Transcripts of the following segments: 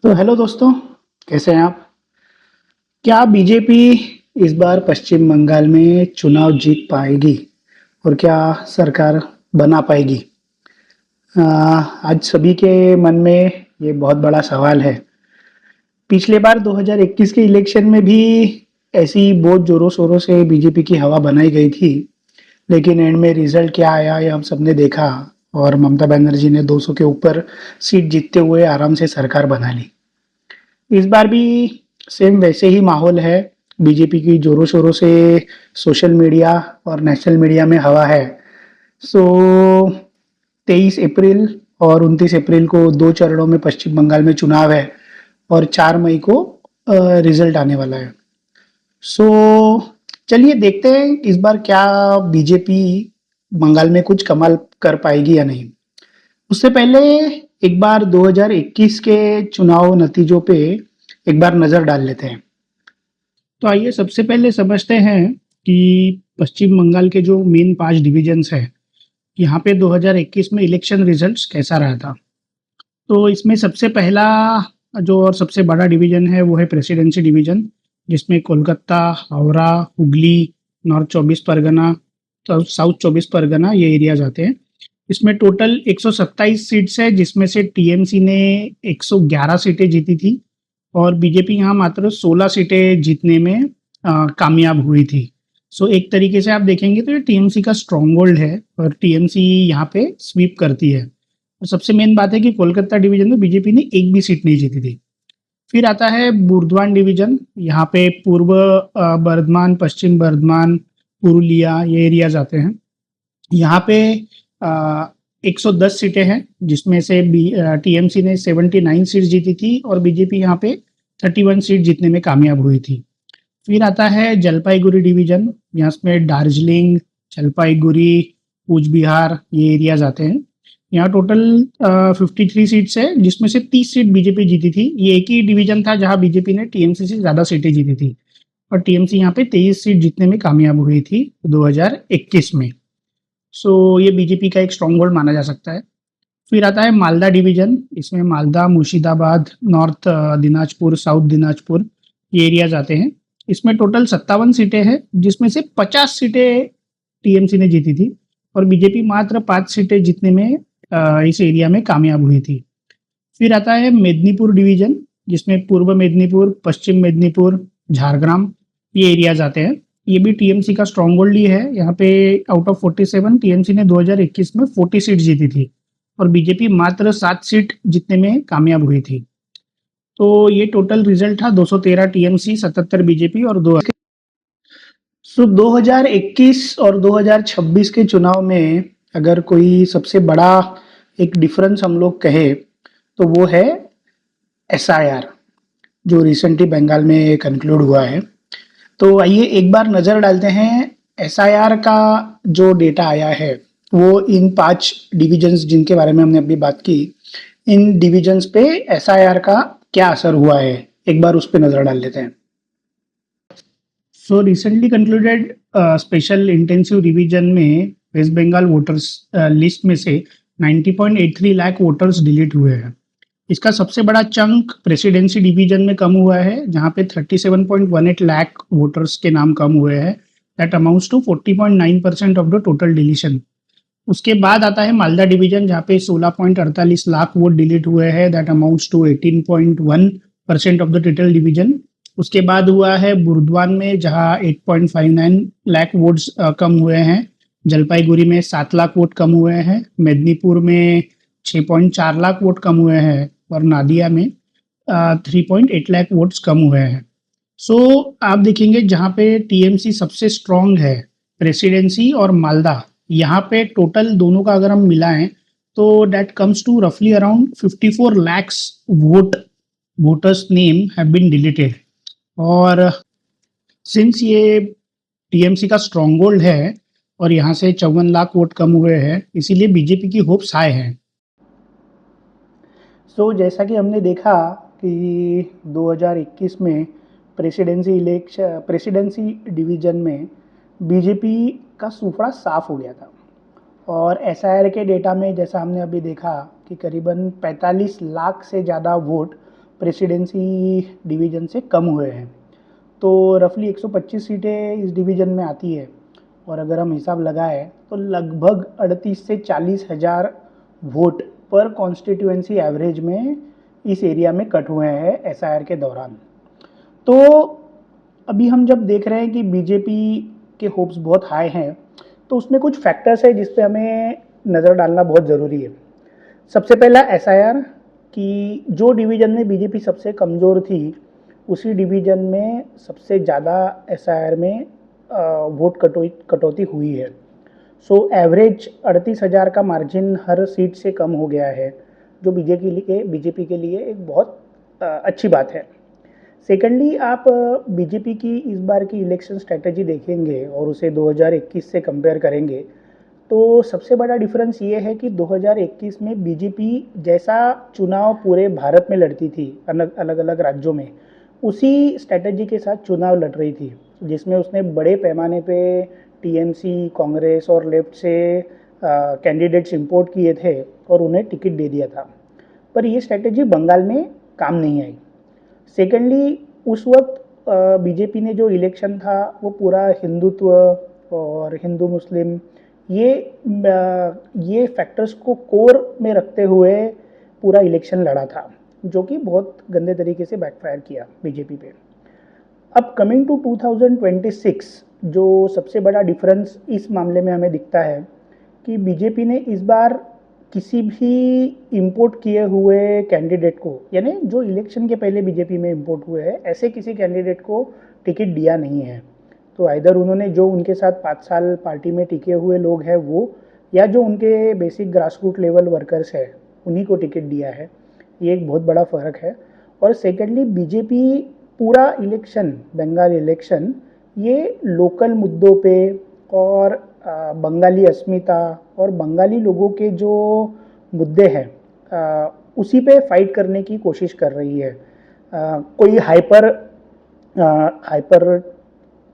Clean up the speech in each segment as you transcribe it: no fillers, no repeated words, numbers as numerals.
तो हेलो दोस्तों, कैसे हैं आप? क्या बीजेपी इस बार पश्चिम बंगाल में चुनाव जीत पाएगी और क्या सरकार बना पाएगी? आज सभी के मन में ये बहुत बड़ा सवाल है। पिछले बार 2021 के इलेक्शन में भी ऐसी बहुत जोरों शोरों से बीजेपी की हवा बनाई गई थी, लेकिन एंड में रिजल्ट क्या आया ये हम सबने देखा और ममता बनर्जी ने 200 के ऊपर सीट जीतते हुए आराम से सरकार बना ली। इस बार भी सेम वैसे ही माहौल है। बीजेपी की जोरों शोरों से सोशल मीडिया और नेशनल मीडिया में हवा है। सो 23 अप्रैल और 29 अप्रैल को दो चरणों में पश्चिम बंगाल में चुनाव है और 4 मई को रिजल्ट आने वाला है। सो चलिए देखते हैं इस बार क्या बीजेपी बंगाल में कुछ कमाल कर पाएगी या नहीं। उससे पहले एक बार 2021 के चुनाव नतीजों पे एक बार नजर डाल लेते हैं। तो आइए सबसे पहले समझते हैं कि पश्चिम बंगाल के जो मेन 5 डिविजन्स हैं, यहाँ पे 2021 में इलेक्शन रिजल्ट्स कैसा रहा था। तो इसमें सबसे पहला जो और सबसे बड़ा डिवीजन है वो है प्रेसिडेंसी डिवीजन, जिसमें कोलकाता, हावड़ा, हुगली, नॉर्थ 24 परगना, तो साउथ 24 परगना ये एरियाज आते हैं। इसमें टोटल 127 सीट्स है, जिसमें से टीएमसी ने 111 सीटें जीती थी और बीजेपी यहाँ मात्र 16 सीटें जीतने में कामयाब हुई थी। सो एक तरीके से आप देखेंगे तो ये टीएमसी का स्ट्रॉन्ग होल्ड है और टीएमसी यहाँ पे स्वीप करती है। और सबसे मेन बात है कि कोलकाता डिवीजन में बीजेपी ने एक भी सीट नहीं जीती थी। फिर आता है बुर्दवान डिवीजन, यहाँ पे पूर्व बर्धमान, पश्चिम बर्धमान, पुरुलिया ये एरियाज आते हैं। यहाँ पे 110 सीटें हैं, जिसमें से टीएमसी ने 79 सीट जीती थी और बीजेपी यहाँ पे 31 सीट जीतने में कामयाब हुई थी। फिर आता है जलपाईगुड़ी डिवीजन, यहाँ में दार्जिलिंग, जलपाईगुड़ी, कूच बिहार ये एरियाज आते हैं। यहाँ टोटल 53 सीट्स है, जिसमें से 30 सीट बीजेपी जीती थी। ये एक ही डिवीजन था जहाँ बीजेपी ने टीएमसी से ज़्यादा सीटें जीती थी और टीएमसी यहाँ पे 23 सीट जीतने में कामयाब हुई थी 2021 में। सो ये बीजेपी का एक स्ट्रॉन्ग होल्ड माना जा सकता है। फिर आता है मालदा डिवीजन, इसमें मालदा, मुर्शिदाबाद, नॉर्थ दिनाजपुर, साउथ दिनाजपुर ये एरियाज आते हैं। इसमें टोटल 57 सीटें हैं, जिसमें से 50 सीटें टीएमसी ने जीती थी और बीजेपी मात्र 5 सीटें जीतने में इस एरिया में कामयाब हुई थी। फिर आता है मेदिनीपुर डिवीजन, जिसमें पूर्व मेदिनीपुर, पश्चिम मेदिनीपुर, झारग्राम ये एरियाज आते हैं। ये भी टीएमसी का स्ट्रॉन्ग होल्ड ही है। यहाँ पे आउट ऑफ 47 टीएमसी ने 2021 में 40 सीट जीती थी और बीजेपी मात्र 7 सीट जीतने में कामयाब हुई थी। तो ये टोटल रिजल्ट था 213 टीएमसी, 77 बीजेपी और 2। सो 2021 और 2026 के चुनाव में अगर कोई सबसे बड़ा एक डिफरेंस हम लोग कहे तो वो है एसआईआर, जो रिसेंटली बंगाल में कंक्लूड हुआ है। तो आइए एक बार नज़र डालते हैं एसआईआर का जो डेटा आया है वो इन 5 डिविजन्स जिनके बारे में हमने अभी बात की, इन डिविजन्स पे एसआईआर का क्या असर हुआ है, एक बार उस पर नज़र डाल लेते हैं। So recently concluded special intensive revision में वेस्ट बंगाल वोटर्स लिस्ट में से 90.83 लाख वोटर्स डिलीट हुए हैं। इसका सबसे बड़ा चंक प्रेसिडेंसी डिवीजन में कम हुआ है, जहां पे 37.18 लाख वोटर्स के नाम कम हुए हैं। That amounts to 40.9% of the total deletion. उसके बाद आता है मालदा डिवीजन, जहाँ पे 16.48 लाख वोट डिलीट हुए हैं। That amounts to 18.1% of the total division. उसके बाद हुआ है बुर्दवान में, जहाँ 8.59 लाख वोट्स कम हुए हैं। जलपाईगुड़ी में 7 लाख वोट कम हुए हैं। मेदिनीपुर में 6.4 लाख वोट कम हुए हैं और नादिया में 3.8 लाख वोट्स कम हुए हैं। सो आप देखेंगे जहाँ पे टीएमसी सबसे स्ट्रॉन्ग है, प्रेसिडेंसी और मालदा, यहाँ पे टोटल दोनों का अगर हम मिलाएं तो दैट कम्स टू रफली around 54 lakhs voters name have been deleted. और सिंस ये टीएमसी का स्ट्रॉन्ग होल्ड है और यहाँ से 54 लाख वोट कम हुए हैं, इसीलिए बीजेपी की होप्स हाई हैं। सो जैसा कि हमने देखा कि 2021 में प्रेसिडेंसी डिवीजन में बीजेपी का सूफड़ा साफ हो गया था और एसआईआर के डेटा में जैसा हमने अभी देखा कि करीबन 45 लाख से ज़्यादा वोट प्रेसिडेंसी डिवीज़न से कम हुए हैं। तो रफली 125 सीटें इस डिवीज़न में आती है और अगर हम हिसाब लगाएं तो लगभग 38 से 40 हज़ार वोट पर कॉन्स्टिट्यूएंसी एवरेज में इस एरिया में कट हुए हैं एसआईआर के दौरान। तो अभी हम जब देख रहे हैं कि बीजेपी के होप्स बहुत हाई हैं, तो उसमें कुछ फैक्टर्स है जिस पे हमें नज़र डालना बहुत ज़रूरी है। सबसे पहला एसआईआर कि जो डिवीज़न में बीजेपी सबसे कमज़ोर थी, उसी डिवीज़न में सबसे ज़्यादा एसआईआर में वोट कटौती हुई है। सो एवरेज 38,000 का मार्जिन हर सीट से कम हो गया है, जो बीजेपी के लिए एक बहुत अच्छी बात है। सेकेंडली, आप बीजेपी की इस बार की इलेक्शन स्ट्रेटजी देखेंगे और उसे 2021 से कंपेयर करेंगे, तो सबसे बड़ा डिफरेंस ये है कि 2021 में बीजेपी जैसा चुनाव पूरे भारत में लड़ती थी, अलग अलग राज्यों में, उसी स्ट्रेटजी के साथ चुनाव लड़ रही थी, जिसमें उसने बड़े पैमाने पे टीएमसी, कांग्रेस और लेफ्ट से कैंडिडेट्स इंपोर्ट किए थे और उन्हें टिकट दे दिया था। पर ये स्ट्रेटजी बंगाल में काम नहीं आई। सेकेंडली, उस वक्त बीजेपी ने जो इलेक्शन था वो पूरा हिंदुत्व और हिंदू मुस्लिम ये फैक्टर्स को कोर में रखते हुए पूरा इलेक्शन लड़ा था, जो कि बहुत गंदे तरीके से बैकफायर किया बीजेपी पे। अब कमिंग टू 2026, जो सबसे बड़ा डिफरेंस इस मामले में हमें दिखता है कि बीजेपी ने इस बार किसी भी इंपोर्ट किए हुए कैंडिडेट को, यानी जो इलेक्शन के पहले बीजेपी में इंपोर्ट हुए हैं, ऐसे किसी कैंडिडेट को टिकट दिया नहीं है। तो आइदर उन्होंने जो उनके साथ 5 साल पार्टी में टिके हुए लोग हैं वो, या जो उनके basic grass root level workers है, उन्हीं को टिकट दिया है। ये एक बहुत बड़ा फ़र्क है। और सेकेंडली, बीजेपी पूरा इलेक्शन, बंगाल इलेक्शन, ये लोकल मुद्दों पे और बंगाली अस्मिता और बंगाली लोगों के जो मुद्दे हैं उसी पे फाइट करने की कोशिश कर रही है। कोई hyper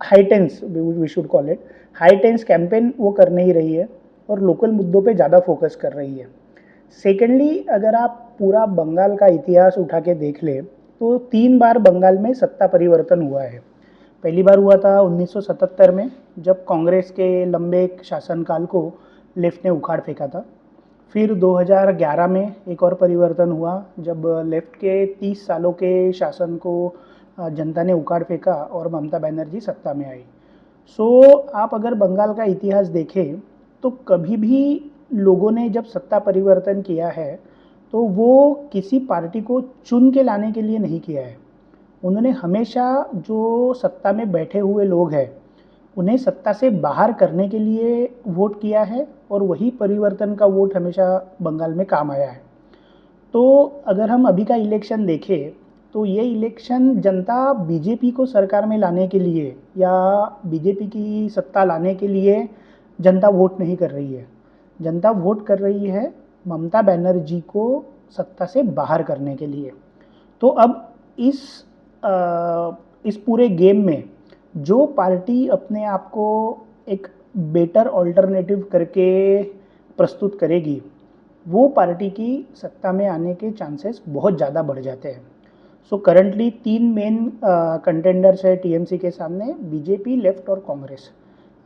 high tense, we should call it high tense campaign वो कर नहीं रही है और लोकल मुद्दों पे ज़्यादा फोकस कर रही है। सेकेंडली, अगर आप पूरा बंगाल का इतिहास उठा के देख ले तो 3 बार बंगाल में सत्ता परिवर्तन हुआ है। पहली बार हुआ था 1977 में, जब कांग्रेस के लंबे शासनकाल को लेफ्ट ने उखाड़ फेंका था। फिर 2011 में एक और परिवर्तन हुआ, जब लेफ्ट के 30 सालों के शासन को जनता ने उखाड़ फेंका और ममता बनर्जी सत्ता में आई। सो आप अगर बंगाल का इतिहास देखें तो कभी भी लोगों ने जब सत्ता परिवर्तन किया है तो वो किसी पार्टी को चुन के लाने के लिए नहीं किया है। उन्होंने हमेशा जो सत्ता में बैठे हुए लोग हैं उन्हें सत्ता से बाहर करने के लिए वोट किया है और वही परिवर्तन का वोट हमेशा बंगाल में काम आया है। तो अगर हम अभी का इलेक्शन देखें तो ये इलेक्शन जनता बीजेपी को सरकार में लाने के लिए या बीजेपी की सत्ता लाने के लिए जनता वोट नहीं कर रही है। जनता वोट कर रही है ममता बनर्जी को सत्ता से बाहर करने के लिए। तो अब इस इस पूरे गेम में जो पार्टी अपने आप को एक बेटर ऑल्टरनेटिव करके प्रस्तुत करेगी, वो पार्टी की सत्ता में आने के चांसेस बहुत ज़्यादा बढ़ जाते हैं। सो करंटली 3 मेन कंटेंडर्स है टीएमसी के सामने, बीजेपी, लेफ्ट और कांग्रेस।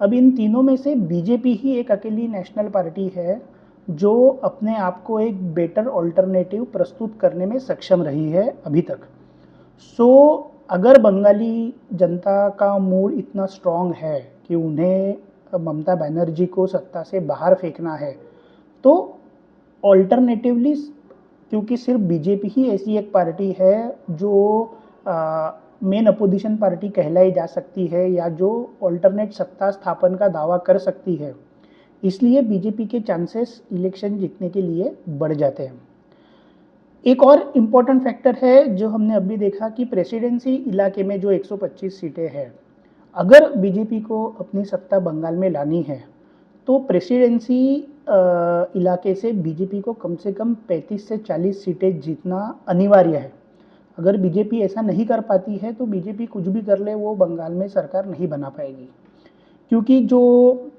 अब इन तीनों में से बीजेपी ही एक अकेली नेशनल पार्टी है जो अपने आप को एक बेटर ऑल्टरनेटिव प्रस्तुत करने में सक्षम रही है अभी तक। सो अगर बंगाली जनता का मूड इतना स्ट्रांग है कि उन्हें ममता बनर्जी को सत्ता से बाहर फेंकना है, तो ऑल्टरनेटिवली, क्योंकि सिर्फ बीजेपी ही ऐसी एक पार्टी है जो मेन अपोजिशन पार्टी कहलाई जा सकती है या जो ऑल्टरनेट सत्ता स्थापन का दावा कर सकती है, इसलिए बीजेपी के चांसेस इलेक्शन जीतने के लिए बढ़ जाते हैं। एक और इम्पॉर्टेंट फैक्टर है जो हमने अभी देखा कि प्रेसिडेंसी इलाके में जो 125 सीटें हैं, अगर बीजेपी को अपनी सत्ता बंगाल में लानी है तो प्रेसिडेंसी इलाके से बीजेपी को कम से कम 35 से 40 सीटें जीतना अनिवार्य है। अगर बीजेपी ऐसा नहीं कर पाती है तो बीजेपी कुछ भी कर ले, वो बंगाल में सरकार नहीं बना पाएगी, क्योंकि जो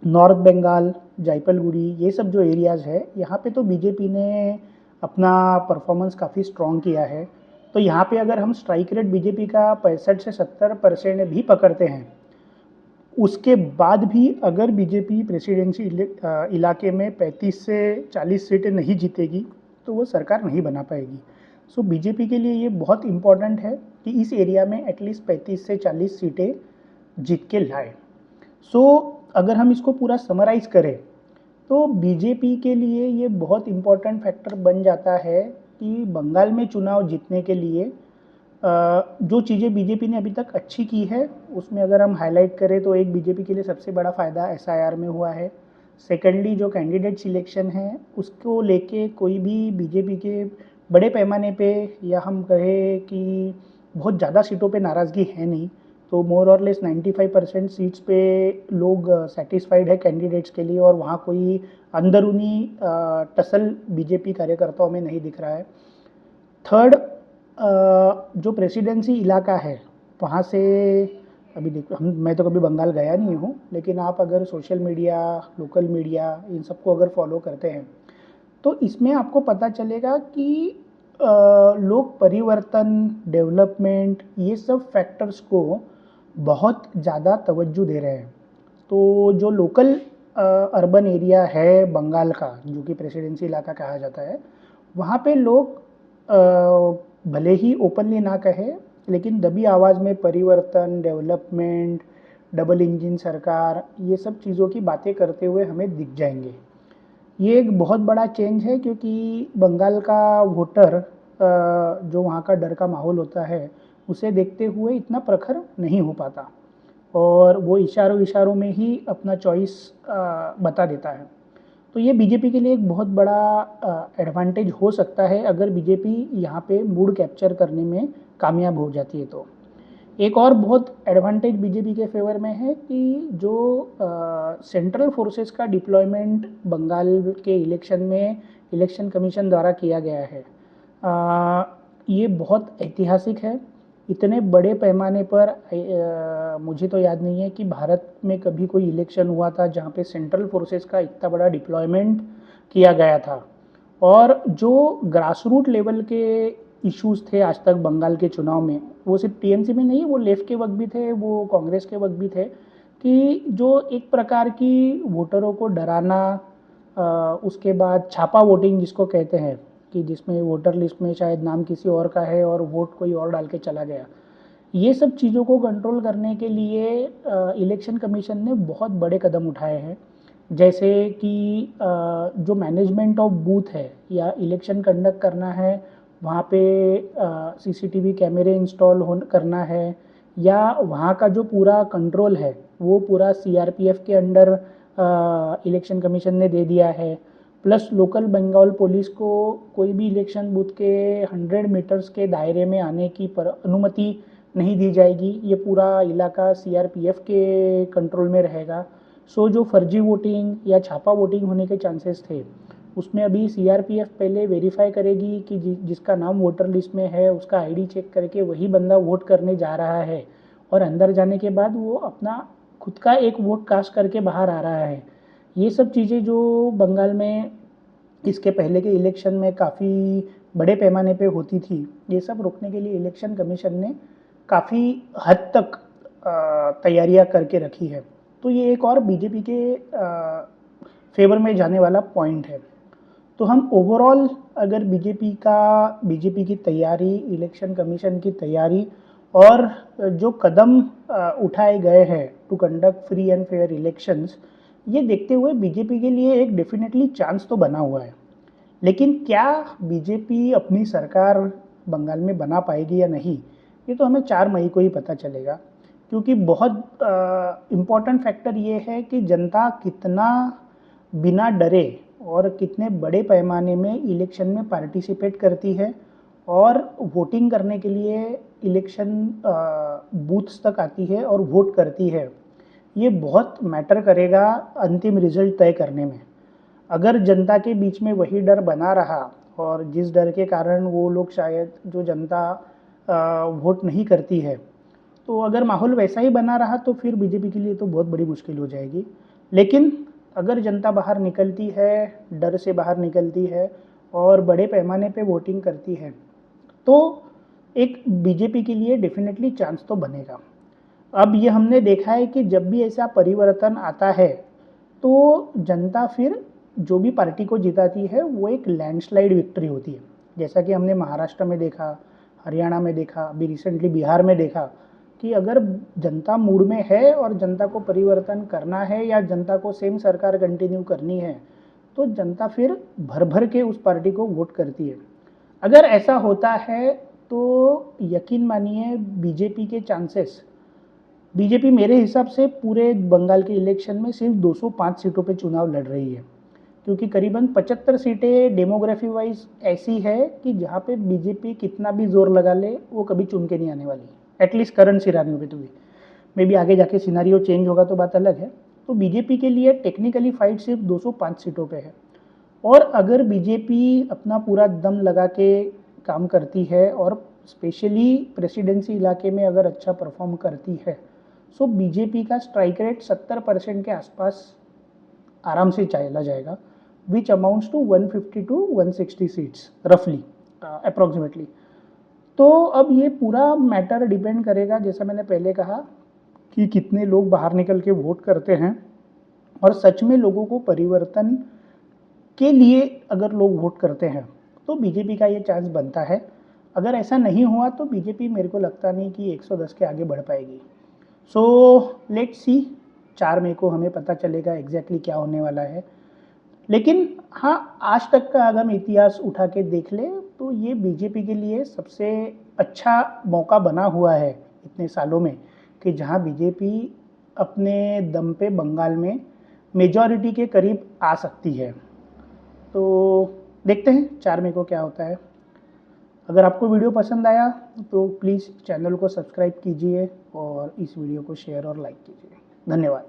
नॉर्थ बंगाल, जयपलगुड़ी, ये सब जो एरियाज़ है, यहाँ पे तो बीजेपी ने अपना परफॉर्मेंस काफ़ी स्ट्रॉन्ग किया है। तो यहाँ पे अगर हम स्ट्राइक रेट बीजेपी का 65 से 70% भी पकड़ते हैं, उसके बाद भी अगर बीजेपी प्रेसिडेंसी इलाके में 35 से 40 सीटें नहीं जीतेगी तो वो सरकार नहीं बना पाएगी। सो बीजेपी के लिए ये बहुत इम्पॉर्टेंट है कि इस एरिया में एटलीस्ट 35 से 40 सीटें जीत के लाए। सो अगर हम इसको पूरा समराइज करें तो बीजेपी के लिए ये बहुत इम्पोर्टेंट फैक्टर बन जाता है कि बंगाल में चुनाव जीतने के लिए जो चीज़ें बीजेपी ने अभी तक अच्छी की है उसमें अगर हम हाईलाइट करें तो एक बीजेपी के लिए सबसे बड़ा फ़ायदा एसआईआर में हुआ है। सेकेंडली जो कैंडिडेट सिलेक्शन है उसको लेके कोई भी बीजेपी के बड़े पैमाने पे या हम कहें कि बहुत ज़्यादा सीटों पे नाराज़गी है नहीं। तो मोर और लेस 95% सीट्स पे लोग सेटिस्फाइड है कैंडिडेट्स के लिए, और वहाँ कोई अंदरूनी टसल बीजेपी कार्यकर्ताओं में नहीं दिख रहा है। थर्ड, जो प्रेसिडेंसी इलाका है वहाँ से अभी देखो मैं तो कभी बंगाल गया नहीं हूँ, लेकिन आप अगर सोशल मीडिया, लोकल मीडिया इन सबको अगर फॉलो करते हैं तो इसमें आपको पता चलेगा कि लोग परिवर्तन, डेवलपमेंट, ये सब फैक्टर्स को बहुत ज़्यादा तवज्जो दे रहे हैं। तो जो लोकल अर्बन एरिया है बंगाल का, जो कि प्रेसिडेंसी इलाका कहा जाता है, वहाँ पे लोग भले ही ओपनली ना कहे लेकिन दबी आवाज़ में परिवर्तन, डेवलपमेंट, डबल इंजन सरकार, ये सब चीज़ों की बातें करते हुए हमें दिख जाएंगे। ये एक बहुत बड़ा चेंज है क्योंकि बंगाल का वोटर जो वहाँ का डर का माहौल होता है उसे देखते हुए इतना प्रखर नहीं हो पाता, और वो इशारों इशारों में ही अपना चॉइस बता देता है। तो ये बीजेपी के लिए एक बहुत बड़ा एडवांटेज हो सकता है अगर बीजेपी यहाँ पे मूड कैप्चर करने में कामयाब हो जाती है। तो एक और बहुत एडवांटेज बीजेपी के फेवर में है कि जो सेंट्रल फोर्सेस का डिप्लॉयमेंट बंगाल के इलेक्शन में इलेक्शन कमीशन द्वारा किया गया है, ये बहुत ऐतिहासिक है। इतने बड़े पैमाने पर मुझे तो याद नहीं है कि भारत में कभी कोई इलेक्शन हुआ था जहाँ पे सेंट्रल फोर्सेस का इतना बड़ा डिप्लॉयमेंट किया गया था। और जो ग्रास रूट लेवल के इश्यूज थे आज तक बंगाल के चुनाव में, वो सिर्फ टीएमसी में नहीं, वो लेफ्ट के वक्त भी थे, वो कांग्रेस के वक्त भी थे, कि जो एक प्रकार की वोटरों को डराना, उसके बाद छापा वोटिंग जिसको कहते हैं, कि जिसमें वोटर लिस्ट में शायद नाम किसी और का है और वोट कोई और डाल के चला गया, ये सब चीज़ों को कंट्रोल करने के लिए इलेक्शन कमीशन ने बहुत बड़े कदम उठाए हैं। जैसे कि जो मैनेजमेंट ऑफ बूथ है या इलेक्शन कंडक्ट करना है, वहाँ पे सीसीटीवी कैमरे इंस्टॉल करना है, या वहाँ का जो पूरा कंट्रोल है वो पूरा सीआरपीएफ के अंडर इलेक्शन कमीशन ने दे दिया है। प्लस लोकल बंगाल पुलिस को कोई भी इलेक्शन बूथ के 100 मीटर्स के दायरे में आने की अनुमति नहीं दी जाएगी। ये पूरा इलाका सीआरपीएफ के कंट्रोल में रहेगा। सो जो फर्जी वोटिंग या छापा वोटिंग होने के चांसेस थे उसमें अभी सीआरपीएफ पहले वेरीफाई करेगी कि जिसका नाम वोटर लिस्ट में है उसका आईडी चेक करके वही बंदा वोट करने जा रहा है, और अंदर जाने के बाद वो अपना खुद का एक वोट कास्ट करके बाहर आ रहा है। ये सब चीज़ें जो बंगाल में इसके पहले के इलेक्शन में काफ़ी बड़े पैमाने पे होती थी, ये सब रोकने के लिए इलेक्शन कमीशन ने काफ़ी हद तक तैयारियां करके रखी है। तो ये एक और बीजेपी के फेवर में जाने वाला पॉइंट है। तो हम ओवरऑल अगर बीजेपी की तैयारी, इलेक्शन कमीशन की तैयारी और जो कदम उठाए गए हैं to conduct free and fair elections, ये देखते हुए बीजेपी के लिए एक डेफिनेटली चांस तो बना हुआ है। लेकिन क्या बीजेपी अपनी सरकार बंगाल में बना पाएगी या नहीं, ये तो हमें 4 मई को ही पता चलेगा। क्योंकि बहुत इम्पॉर्टेंट फैक्टर ये है कि जनता कितना बिना डरे और कितने बड़े पैमाने में इलेक्शन में पार्टिसिपेट करती है और वोटिंग करने के लिए इलेक्शन बूथ्स तक आती है और वोट करती है। ये बहुत मैटर करेगा अंतिम रिजल्ट तय करने में। अगर जनता के बीच में वही डर बना रहा, और जिस डर के कारण वो लोग शायद जो जनता वोट नहीं करती है, तो अगर माहौल वैसा ही बना रहा तो फिर बीजेपी के लिए तो बहुत बड़ी मुश्किल हो जाएगी। लेकिन अगर जनता बाहर निकलती है, डर से बाहर निकलती है और बड़े पैमाने पे वोटिंग करती है, तो एक बीजेपी के लिए डेफिनेटली चांस तो बनेगा। अब ये हमने देखा है कि जब भी ऐसा परिवर्तन आता है तो जनता फिर जो भी पार्टी को जिताती है वो एक लैंडस्लाइड विक्ट्री होती है। जैसा कि हमने महाराष्ट्र में देखा, हरियाणा में देखा, अभी रिसेंटली बिहार में देखा कि अगर जनता मूड में है और जनता को परिवर्तन करना है या जनता को सेम सरकार कंटिन्यू करनी है तो जनता फिर भर भर के उस पार्टी को वोट करती है। अगर ऐसा होता है तो यकीन मानिए बीजेपी के चांसेस, बीजेपी मेरे हिसाब से पूरे बंगाल के इलेक्शन में सिर्फ 205 सीटों पे चुनाव लड़ रही है, क्योंकि करीबन 75 सीटें डेमोग्राफी वाइज ऐसी है कि जहाँ पे बीजेपी कितना भी जोर लगा ले वो कभी चुन के नहीं आने वाली, एटलीस्ट करंट सिनारियो पे तो भी। मे बी आगे जाके सिनारियो चेंज होगा तो बात अलग है। तो बीजेपी के लिए टेक्निकली फाइट सिर्फ 205 सीटों पे है, और अगर बीजेपी अपना पूरा दम लगा के काम करती है और स्पेशली प्रेसिडेंसी इलाके में अगर अच्छा परफॉर्म करती है सो बीजेपी का स्ट्राइक रेट 70% के आसपास आराम से चला जाएगा, विच अमाउंट्स टू 150 टू 160 सीट्स रफली अप्रोक्सीमेटली। तो अब ये पूरा मैटर डिपेंड करेगा, जैसा मैंने पहले कहा, कि कितने लोग बाहर निकल के वोट करते हैं और सच में लोगों को परिवर्तन के लिए अगर लोग वोट करते हैं तो बीजेपी का ये चांस बनता है। अगर ऐसा नहीं हुआ तो बीजेपी मेरे को लगता नहीं कि 110 के आगे बढ़ पाएगी। सो लेट्स सी, 4 मई को हमें पता चलेगा एग्जैक्टली क्या होने वाला है। लेकिन हाँ, आज तक का अगर हम इतिहास उठा के देख ले तो ये बीजेपी के लिए सबसे अच्छा मौका बना हुआ है इतने सालों में, कि जहाँ बीजेपी अपने दम पे बंगाल में मेजॉरिटी के करीब आ सकती है। तो देखते हैं 4 मई को क्या होता है। अगर आपको वीडियो पसंद आया तो प्लीज़ चैनल को सब्सक्राइब कीजिए और इस वीडियो को शेयर और लाइक कीजिए। धन्यवाद।